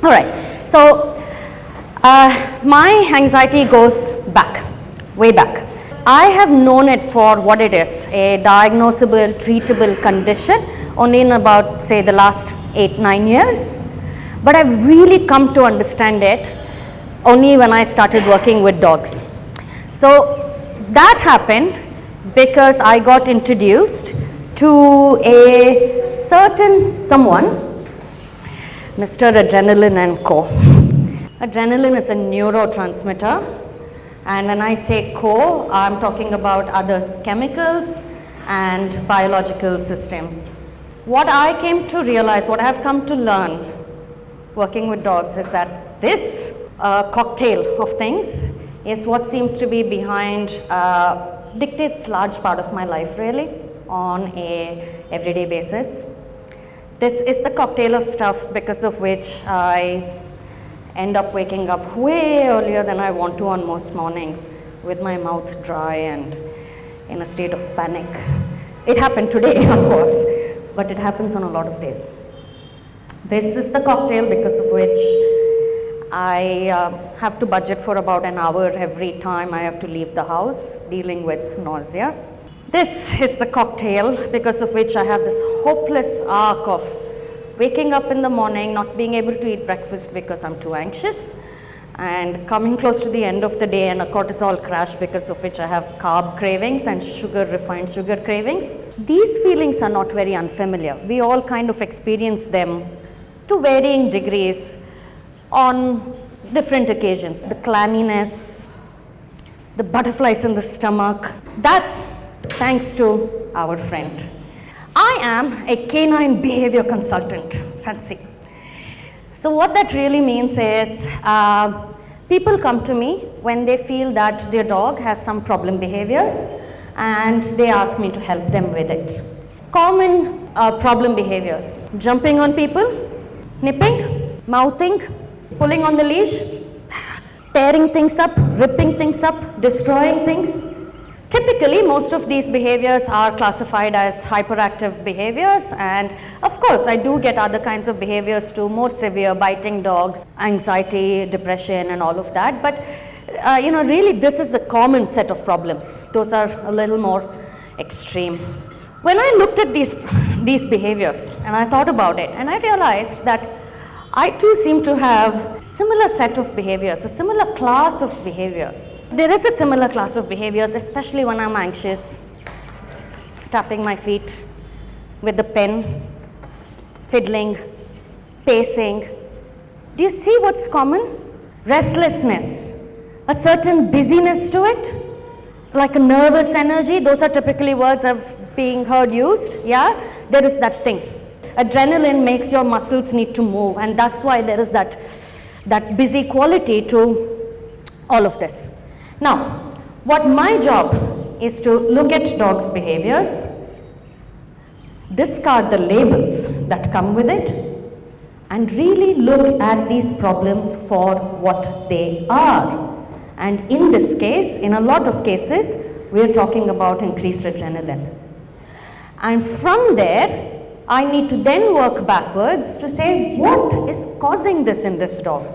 All right, so my anxiety goes back, way back. I have known it for what it is, a diagnosable, treatable condition, only in about, say, the last 8-9 years. But I've really come to understand it only when I started working with dogs. So that happened because I got introduced to a certain someone, Mr. Adrenaline and Co. Adrenaline is a neurotransmitter, and when I say co, I'm talking about other chemicals and biological systems. What I came to realize, what I have come to learn working with dogs is that this cocktail of things is what seems to be behind, dictates large part of my life really on a everyday basis. This is the cocktail of stuff because of which I end up waking up way earlier than I want to on most mornings with my mouth dry and in a state of panic. It happened today, of course, but it happens on a lot of days. This is the cocktail because of which I have to budget for about an hour every time I have to leave the house dealing with nausea. This is the cocktail because of which I have this hopeless arc of waking up in the morning, not being able to eat breakfast because I'm too anxious, and coming close to the end of the day and a cortisol crash because of which I have carb cravings and refined sugar cravings. These feelings are not very unfamiliar. We all kind of experience them to varying degrees on different occasions. The clamminess, the butterflies in the stomach, that's thanks to our friend. I am a canine behavior consultant, fancy. So what that really means is people come to me when they feel that their dog has some problem behaviors and they ask me to help them with it. Common problem behaviors: jumping on people, nipping, mouthing, pulling on the leash, tearing things up, ripping things up, destroying things. Typically, most of these behaviors are classified as hyperactive behaviors, and of course, I do get other kinds of behaviors too, more severe, biting dogs, anxiety, depression, and all of that. But really, this is the common set of problems. Those are a little more extreme. When I looked at these behaviors and I thought about it, and I realized that I too seem to have similar set of behaviors, a similar class of behaviors. There is a similar class of behaviors, especially when I'm anxious, tapping my feet with the pen, fiddling, pacing. Do you see what's common? Restlessness, a certain busyness to it, like a nervous energy. Those are typically words I've been heard used. Yeah, there is that thing. Adrenaline makes your muscles need to move, and that's why there is that busy quality to all of this. Now, what my job is to look at dogs' behaviors, discard the labels that come with it, and really look at these problems for what they are. And in this case, in a lot of cases, we are talking about increased adrenaline. And from there, I need to then work backwards to say, what is causing this in this dog?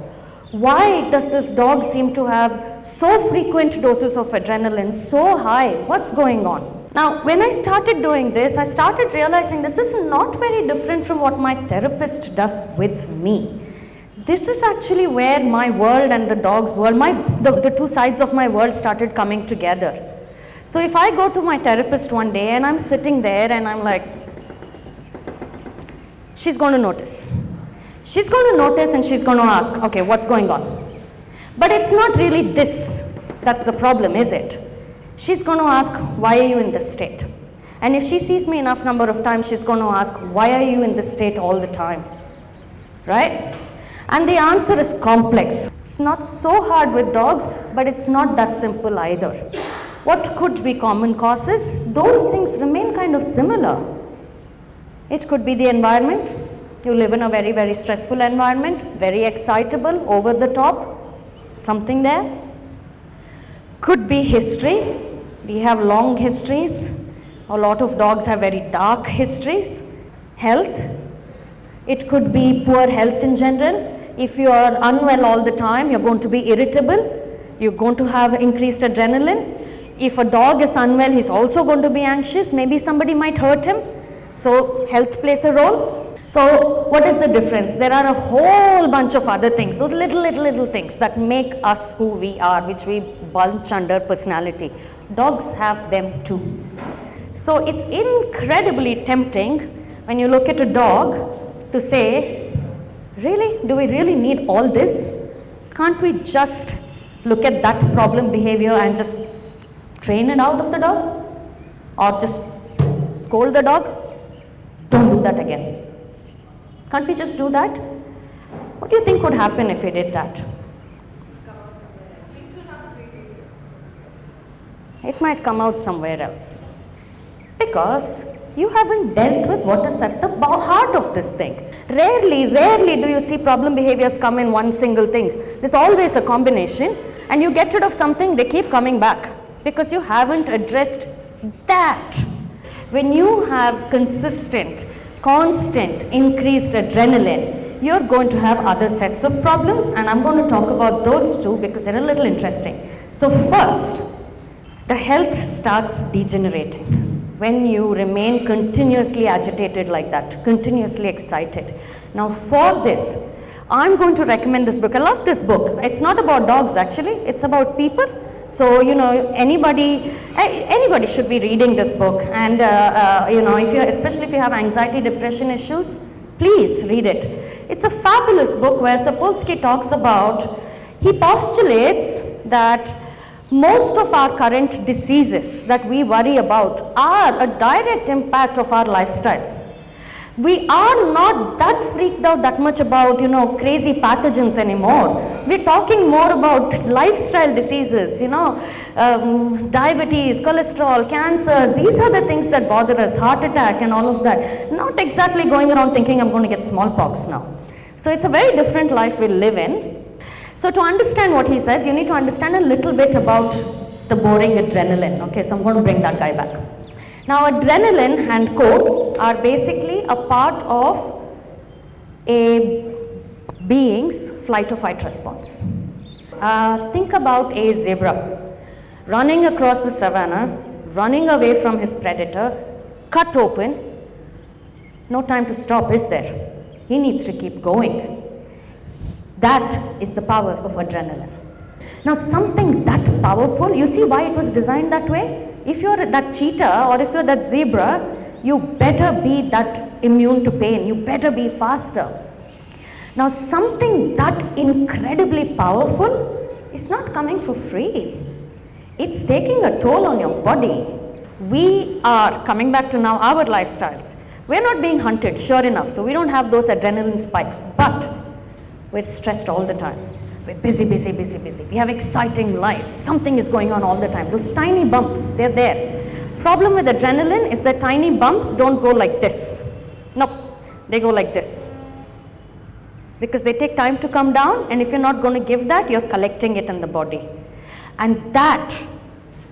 Why does this dog seem to have so frequent doses of adrenaline, so high? What's going on? Now, when I started doing this, I started realizing this is not very different from what my therapist does with me. This is actually where my world and the dog's world, the two sides of my world started coming together. So if I go to my therapist one day and I'm sitting there and I'm like, she's going to notice. She's going to notice and she's going to ask, okay, what's going on? But it's not really this that's the problem, is it? She's going to ask, why are you in this state? And if she sees me enough number of times, she's going to ask, why are you in this state all the time? Right? And the answer is complex. It's not so hard with dogs, but it's not that simple either. What could be common causes? Those things remain kind of similar. It could be the environment. You live in a very, very stressful environment, very excitable, over the top, something there. Could be history. We have long histories. A lot of dogs have very dark histories. Health. It could be poor health in general. If you are unwell all the time, you're going to be irritable, you're going to have increased adrenaline. If a dog is unwell, he's also going to be anxious, maybe somebody might hurt him. So health plays a role. So what is the difference? There are a whole bunch of other things, those little things that make us who we are, which we bunch under personality. Dogs have them too. So it's incredibly tempting when you look at a dog to say, really, do we really need all this? Can't we just look at that problem behavior and just train it out of the dog? Or just scold the dog? Don't do that again. Can't we just do that? What do you think would happen if we did that? It might come out somewhere else. Because you haven't dealt with what is at the heart of this thing. Rarely do you see problem behaviors come in one single thing. There's always a combination, and you get rid of something, they keep coming back because you haven't addressed that. When you have consistent, constant, increased adrenaline, you're going to have other sets of problems, and I'm going to talk about those too because they're a little interesting. So first, the health starts degenerating when you remain continuously agitated like that, continuously excited. Now for this, I'm going to recommend this book. I love this book. It's not about dogs actually, it's about people. So, anybody should be reading this book, and especially if you have anxiety, depression issues, please read it. It's a fabulous book where Sapolsky talks about, he postulates that most of our current diseases that we worry about are a direct impact of our lifestyles. We are not that freaked out that much about, crazy pathogens anymore. We're talking more about lifestyle diseases, diabetes, cholesterol, cancers. These are the things that bother us, heart attack and all of that. Not exactly going around thinking I'm going to get smallpox now. So it's a very different life we live in. So to understand what he says, you need to understand a little bit about the boring adrenaline. Okay, so I'm going to bring that guy back. Now adrenaline and co are basically a part of a being's flight or fight response. Think about a zebra running across the savannah, running away from his predator, cut open. No time to stop, is there? He needs to keep going. That is the power of adrenaline. Now something that powerful, you see why it was designed that way? If you're that cheetah or if you're that zebra, you better be that immune to pain. You better be faster. Now something that incredibly powerful is not coming for free. It's taking a toll on your body. We are, coming back to now our lifestyles, we're not being hunted, sure enough, so we don't have those adrenaline spikes, but we're stressed all the time. We're busy. We have exciting lives. Something is going on all the time. Those tiny bumps, they're there. Problem with adrenaline is that tiny bumps don't go like this. Nope, they go like this. Because they take time to come down, and if you're not going to give that, you're collecting it in the body. And that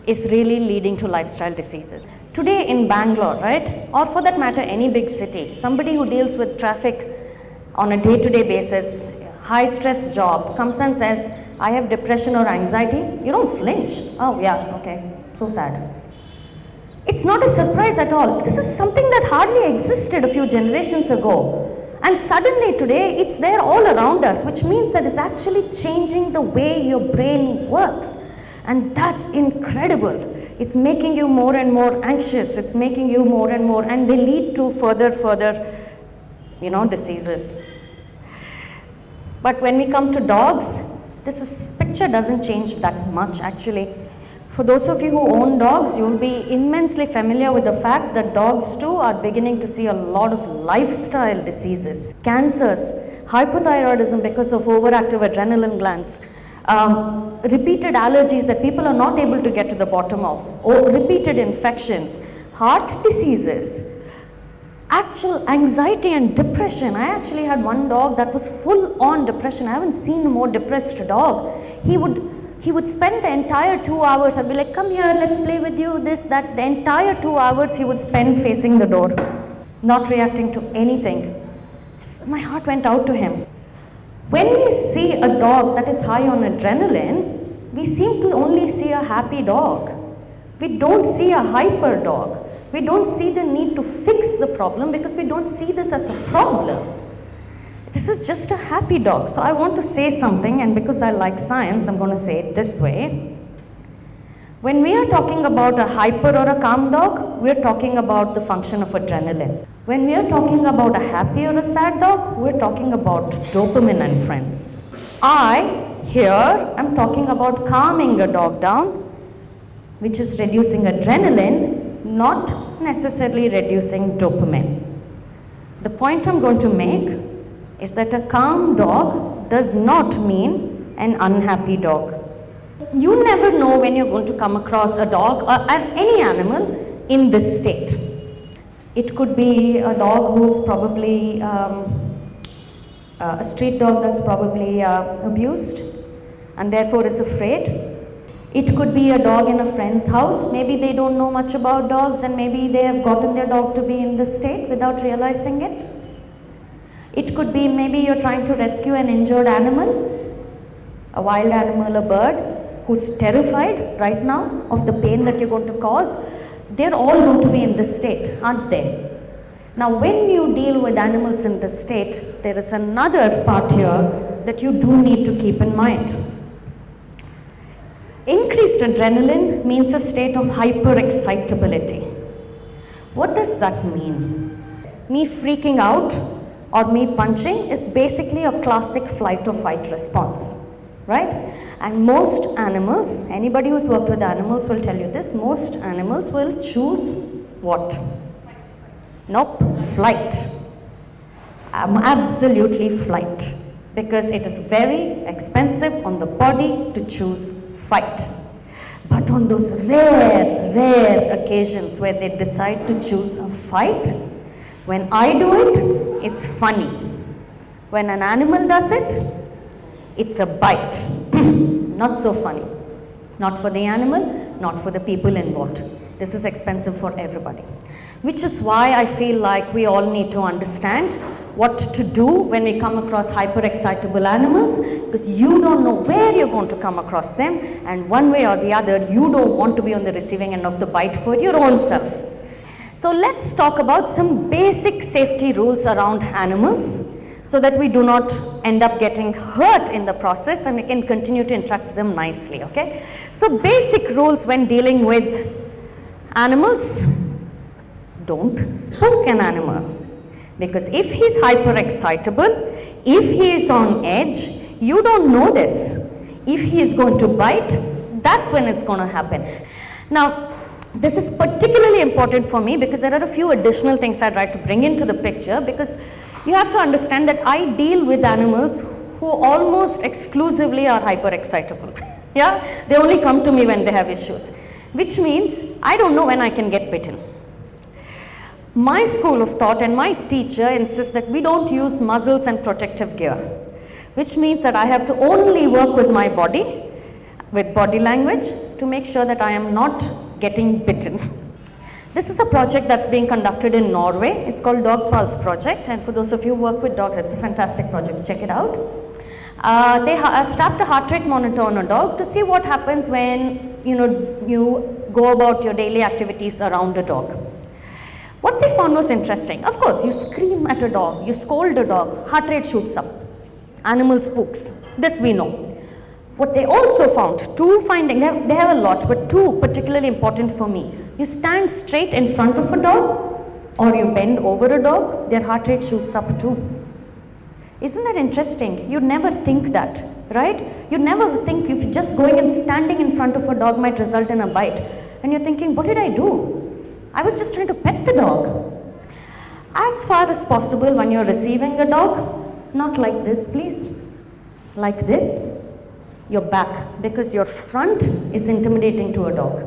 is really leading to lifestyle diseases. Today in Bangalore, right, or for that matter any big city, somebody who deals with traffic on a day-to-day basis, high stress job, comes and says, I have depression or anxiety, you don't flinch. Oh yeah, okay, so sad. It's not a surprise at all. This is something that hardly existed a few generations ago. And suddenly today, it's there all around us, which means that it's actually changing the way your brain works. And that's incredible. It's making you more and more anxious. It's making you more and more, and they lead to further, diseases. But when we come to dogs, this picture doesn't change that much actually. For those of you who own dogs, you'll be immensely familiar with the fact that dogs too are beginning to see a lot of lifestyle diseases, cancers, hypothyroidism because of overactive adrenaline glands, repeated allergies that people are not able to get to the bottom of, or repeated infections, heart diseases, actual anxiety and depression. I actually had one dog that was full on depression. I haven't seen a more depressed dog. He would spend the entire 2 hours, I'd be like, come here, let's play with you, this, that. The entire 2 hours he would spend facing the door, not reacting to anything. My heart went out to him. When we see a dog that is high on adrenaline, we seem to only see a happy dog. We don't see a hyper dog. We don't see the need to fix the problem because we don't see this as a problem. This is just a happy dog. So I want to say something, and because I like science, I'm going to say it this way. When we are talking about a hyper or a calm dog, we're talking about the function of adrenaline. When we are talking about a happy or a sad dog, we're talking about dopamine and friends. I, here, am talking about calming a dog down, which is reducing adrenaline, not necessarily reducing dopamine. The point I'm going to make is that a calm dog does not mean an unhappy dog. You never know when you're going to come across a dog or any animal in this state. It could be a dog who's probably a street dog that's probably abused and therefore is afraid. It could be a dog in a friend's house. Maybe they don't know much about dogs and maybe they have gotten their dog to be in this state without realizing it. It could be maybe you're trying to rescue an injured animal, a wild animal, a bird, who's terrified right now of the pain that you're going to cause. They're all going to be in this state, aren't they? Now, when you deal with animals in this state, there is another part here that you do need to keep in mind. Increased adrenaline means a state of hyper-excitability. What does that mean? Me freaking out or me punching is basically a classic flight or fight response, right? And most animals, anybody who's worked with animals will tell you this, most animals will choose what? Nope, flight. Absolutely flight. Because it is very expensive on the body to choose fight. But on those rare occasions where they decide to choose a fight, when I do it, it's funny. When an animal does it, it's a bite. Not so funny. Not for the animal, not for the people involved. This is expensive for everybody. Which is why I feel like we all need to understand what to do when we come across hyper-excitable animals, because you don't know where you're going to come across them, and one way or the other, you don't want to be on the receiving end of the bite for your own self. So let's talk about some basic safety rules around animals, so that we do not end up getting hurt in the process and we can continue to interact with them nicely, okay? So basic rules when dealing with animals: don't spook an animal. Because if he's hyper-excitable, if he is on edge, you don't know this. If he is going to bite, that's when it's going to happen. Now, this is particularly important for me because there are a few additional things I'd like to bring into the picture, because you have to understand that I deal with animals who almost exclusively are hyper-excitable. Yeah, they only come to me when they have issues, which means I don't know when I can get bitten. My school of thought and my teacher insists that we don't use muzzles and protective gear, which means that I have to only work with my body, with body language, to make sure that I am not getting bitten. This is a project that's being conducted in Norway. It's called Dog Pulse Project, and for those of you who work with dogs, it's a fantastic project. Check it out. They strapped a heart rate monitor on a dog to see what happens when you go about your daily activities around a dog. What they found was interesting. Of course, you scream at a dog, you scold a dog, heart rate shoots up. Animal spooks. This we know. What they also found, two findings, they have a lot, but two particularly important for me. You stand straight in front of a dog or you bend over a dog, their heart rate shoots up too. Isn't that interesting? You never think that, right? You never think if just going and standing in front of a dog might result in a bite. And you're thinking, what did I do? I was just trying to pet the dog. As far as possible when you're receiving a dog, not like this please, like this, your back, because your front is intimidating to a dog.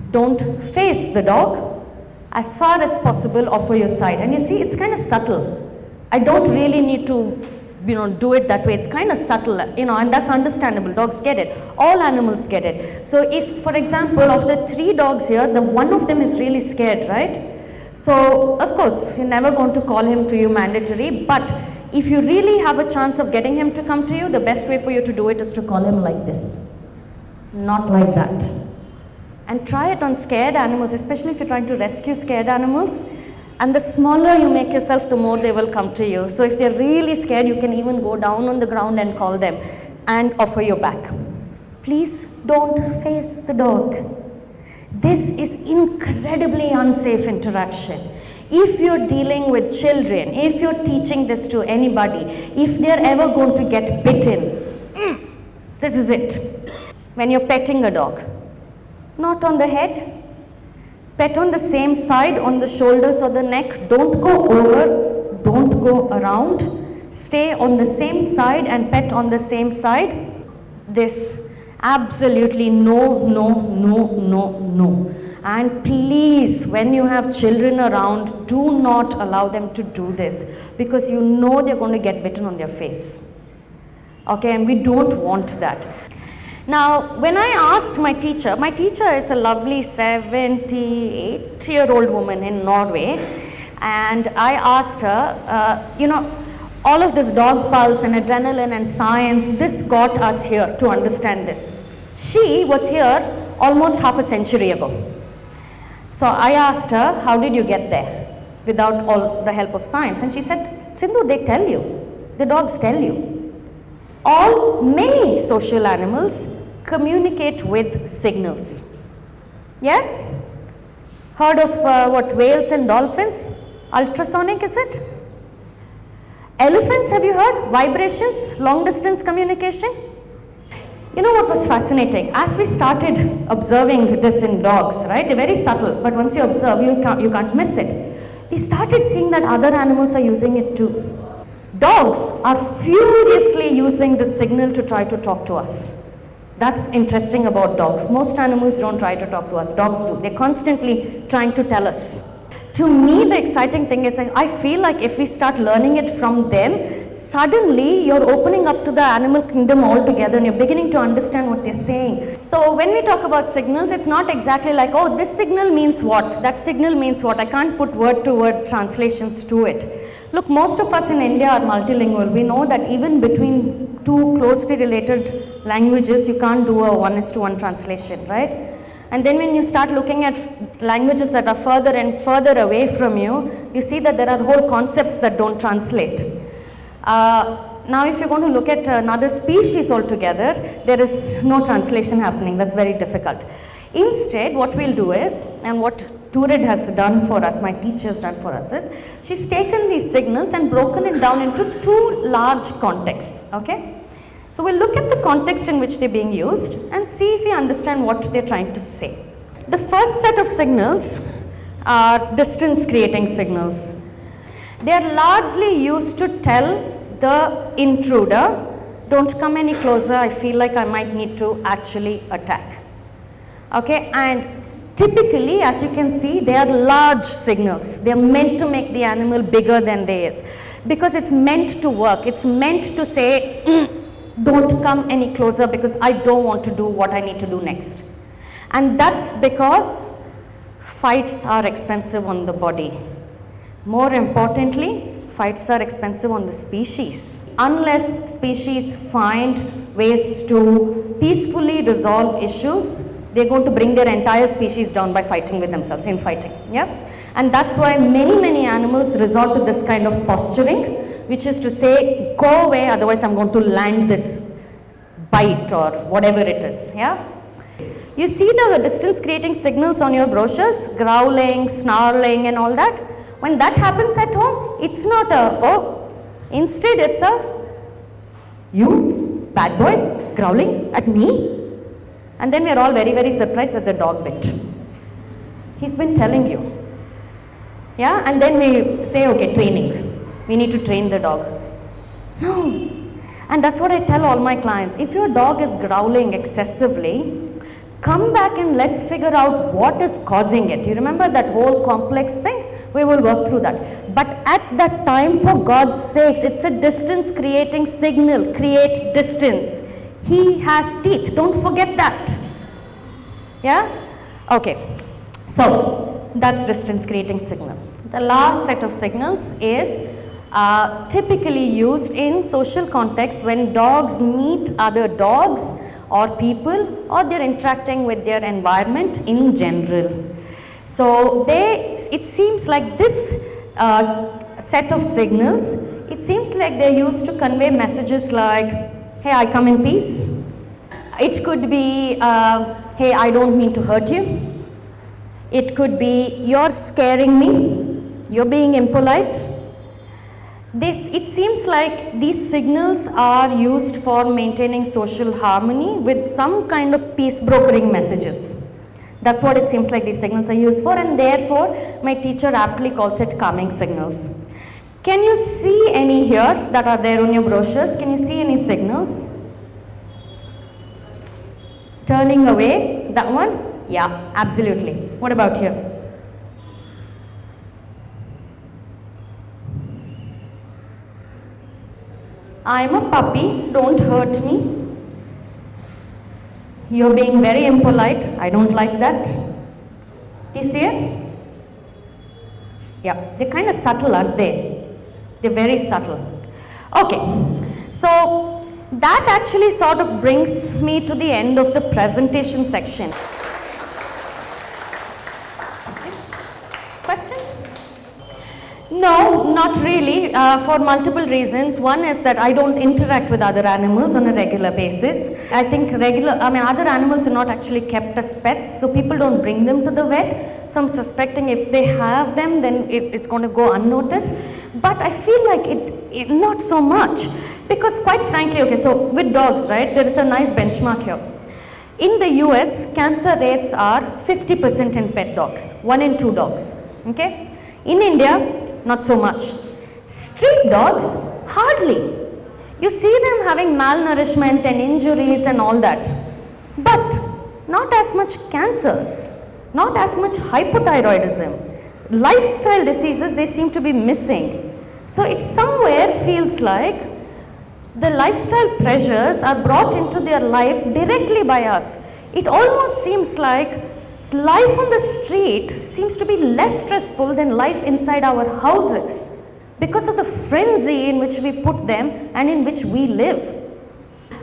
Don't face the dog. As far as possible, offer your side. And you see, it's kind of subtle. I don't really need to do it that way. It's kind of subtle, and that's understandable. Dogs get it. All animals get it. So if, for example, of the 3 dogs here, the one of them is really scared, right? So, of course, you're never going to call him to you mandatory, but If you really have a chance of getting him to come to you, the best way for you to do it is to call him like this, not like that. And try it on scared animals, especially if you're trying to rescue scared animals. And the smaller you make yourself, the more they will come to you. So if they're really scared, you can even go down on the ground and call them and offer your back. Please don't face the dog. This is incredibly unsafe interaction. If you're dealing with children, if you're teaching this to anybody, if they're ever going to get bitten, this is it. When you're petting a dog, not on the head, pet on the same side, on the shoulders or the neck. Don't go over, don't go around. Stay on the same side and pet on the same side. This, absolutely no, no, no, no, no. And please, when you have children around, do not allow them to do this, because you know they're going to get bitten on their face. Okay, and we don't want that. Now, when I asked my teacher is a lovely 78-year-old woman in Norway, and I asked her, all of this dog pulse and adrenaline and science, this got us here to understand this. She was here almost half a century ago. So I asked her, how did you get there without all the help of science? And she said, Sindhu, they tell you, the dogs tell you. Many social animals communicate with signals. Yes? Heard of whales and dolphins? Ultrasonic, is it? Elephants, have you heard? Vibrations, long distance communication. You know what was fascinating? As we started observing this in dogs, right? They're very subtle, but once you observe, you can't miss it. We started seeing that other animals are using it too. Dogs are furiously using the signal to try to talk to us. That's interesting about dogs. Most animals don't try to talk to us. Dogs do. They're constantly trying to tell us. To me, the exciting thing is I feel like if we start learning it from them, suddenly you're opening up to the animal kingdom altogether and you're beginning to understand what they're saying. So when we talk about signals, it's not exactly like, oh, this signal means what, that signal means what. I can't put word-to-word translations to it. Look, most of us in India are multilingual. We know that even between two closely related languages, you can't do a 1:1 translation, right? And then when you start looking at languages that are further and further away from you, you see that there are whole concepts that don't translate. Now if you're going to look at another species altogether, there is no translation happening. That's very difficult. Instead, what we'll do is, and what Turid has done for us, my teacher has done for us, is she's taken these signals and broken it down into two large contexts, okay? So we'll look at the context in which they're being used and see if we understand what they're trying to say. The first set of signals are distance creating signals. They are largely used to tell the intruder, don't come any closer, I feel like I might need to actually attack. Okay, and typically, as you can see, they are large signals. They are meant to make the animal bigger than they is, because it's meant to work. It's meant to say, don't come any closer because I don't want to do what I need to do next. And that's because fights are expensive on the body. More importantly, fights are expensive on the species. Unless species find ways to peacefully resolve issues, they're going to bring their entire species down by fighting with themselves, infighting. Yeah? And that's why many animals resort to this kind of posturing, which is to say, go away, otherwise I'm going to land this bite or whatever it is. Yeah? You see the distance creating signals on your brochures, growling, snarling and all that. When that happens at home, it's not a, oh, instead it's a, you, bad boy, growling at me? And then we're all very surprised that the dog bit. He's been telling you. Yeah, and then we say, okay, training. We need to train the dog. No. And that's what I tell all my clients. If your dog is growling excessively, come back and let's figure out what is causing it. You remember that whole complex thing? We will work through that. But at that time, for God's sakes, it's a distance creating signal. Create distance. He has teeth. Don't forget that. Yeah? Okay. So, that's distance creating signal. The last set of signals is are typically used in social context when dogs meet other dogs or people, or they're interacting with their environment in general. So it seems like this set of signals, it seems like they're used to convey messages like, hey, I come in peace. It could be, hey, I don't mean to hurt you. It could be, you're scaring me, you're being impolite. It seems like these signals are used for maintaining social harmony with some kind of peace brokering messages. That's what it seems like these signals are used for, and therefore my teacher aptly calls it calming signals. Can you see any here that are there on your brochures? Can you see any signals? Turning away, that one? Yeah, absolutely. What about here? I'm a puppy, don't hurt me. You're being very impolite, I don't like that. Do you see it? Yeah, they're kind of subtle, aren't they? They're very subtle. Okay, so that actually sort of brings me to the end of the presentation section. Questions? No, not really, for multiple reasons. One is that I don't interact with other animals on a regular basis. I think other animals are not actually kept as pets, so people don't bring them to the vet. So I'm suspecting if they have them, then it's going to go unnoticed. But I feel like it not so much, because quite frankly, okay, so with dogs, right, there is a nice benchmark here. In the US, cancer rates are 50% in pet dogs, 1 in 2 dogs, okay? In India, not so much. Street dogs, hardly. You see them having malnourishment and injuries and all that, but not as much cancers, not as much hypothyroidism. Lifestyle diseases, they seem to be missing. So it somewhere feels like the lifestyle pressures are brought into their life directly by us. It almost seems like life on the street seems to be less stressful than life inside our houses because of the frenzy in which we put them and in which we live.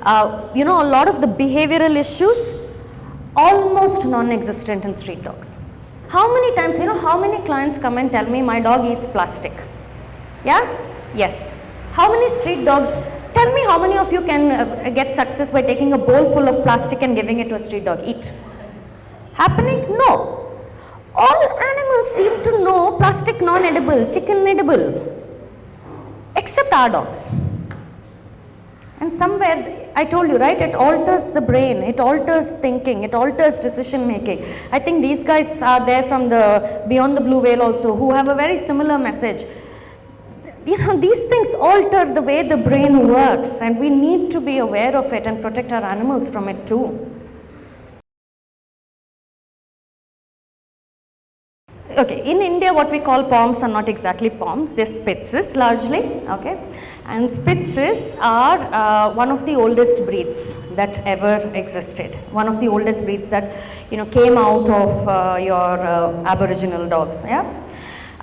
A lot of the behavioral issues, almost non-existent in street dogs. How many times, how many clients come and tell me my dog eats plastic? Yeah? Yes. How many street dogs, tell me how many of you can get success by taking a bowl full of plastic and giving it to a street dog? Eat. Happening? No. All animals seem to know plastic non-edible, chicken edible, except our dogs. And somewhere, I told you, right, it alters the brain, it alters thinking, it alters decision making. I think these guys are there from the Beyond the Blue Whale also, who have a very similar message. These things alter the way the brain works, and we need to be aware of it and protect our animals from it too. Okay, in India what we call poms are not exactly poms, they're Spitzes largely, okay, and Spitzes are one of the oldest breeds that ever existed, one of the oldest breeds that came out of your aboriginal dogs, yeah,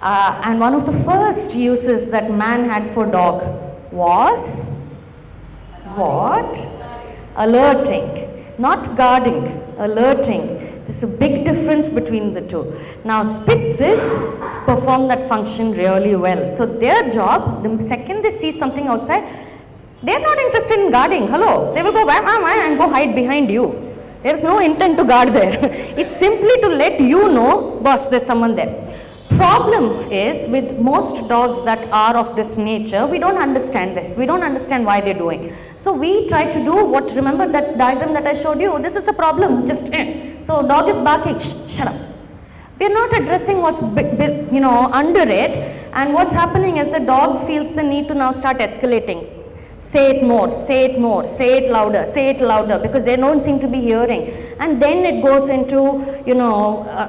and one of the first uses that man had for dog was what? Alerting, not guarding, alerting. There's a big difference between the two. Now Spitzes perform that function really well. So their job, the second they see something outside, they're not interested in guarding. Hello, they will go wham, wham, wham, and go hide behind you. There's no intent to guard there. It's simply to let you know, boss, there's someone there. Problem is with most dogs that are of this nature, we don't understand this. We don't understand why they're doing. So we try to do what, remember that diagram that I showed you? This is a problem, just so dog is barking, shut up. We're not addressing what's under it, and what's happening is the dog feels the need to now start escalating. Say it more, say it more, say it louder, because they don't seem to be hearing. And then it goes into,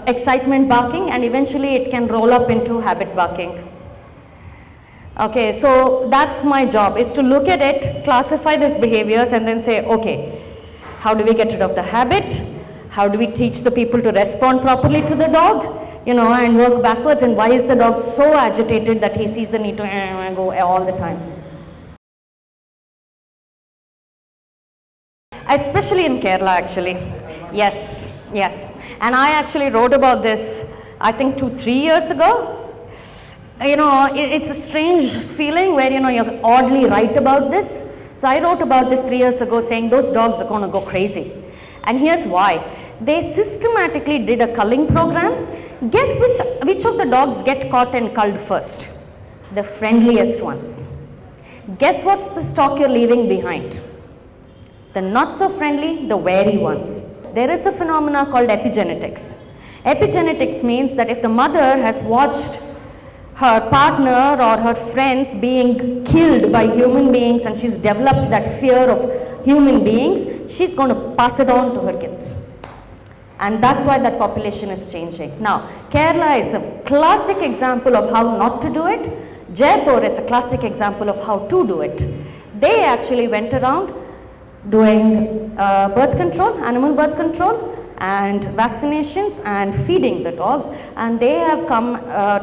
excitement barking, and eventually it can roll up into habit barking. Okay, so that's my job, is to look at it, classify these behaviors, and then say, okay, how do we get rid of the habit? How do we teach the people to respond properly to the dog? and work backwards, and why is the dog so agitated that he sees the need to go all the time. Especially in Kerala, actually. Yes. And I actually wrote about this, I think 2-3 years ago. It's a strange feeling where, you're oddly right about this. So I wrote about this 3 years ago, saying those dogs are going to go crazy. And here's why. They systematically did a culling program. Guess which of the dogs get caught and culled first? The friendliest ones. Guess what's the stock you're leaving behind? The not so friendly, the wary ones. There is a phenomena called epigenetics. Epigenetics means that if the mother has watched her partner or her friends being killed by human beings and she's developed that fear of human beings, she's going to pass it on to her kids. And that's why that population is changing. Now, Kerala is a classic example of how not to do it. Jaipur is a classic example of how to do it. They actually went around doing birth control, animal birth control, and vaccinations and feeding the dogs, and they have come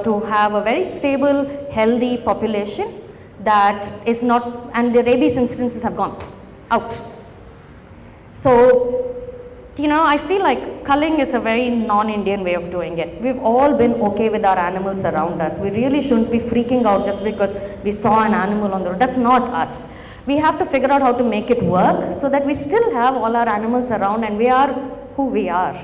to have a very stable, healthy population that is not, and the rabies instances have gone out. So, I feel like culling is a very non-Indian way of doing it. We've all been okay with our animals around us. We really shouldn't be freaking out just because we saw an animal on the road. That's not us. We have to figure out how to make it work so that we still have all our animals around and we are who we are.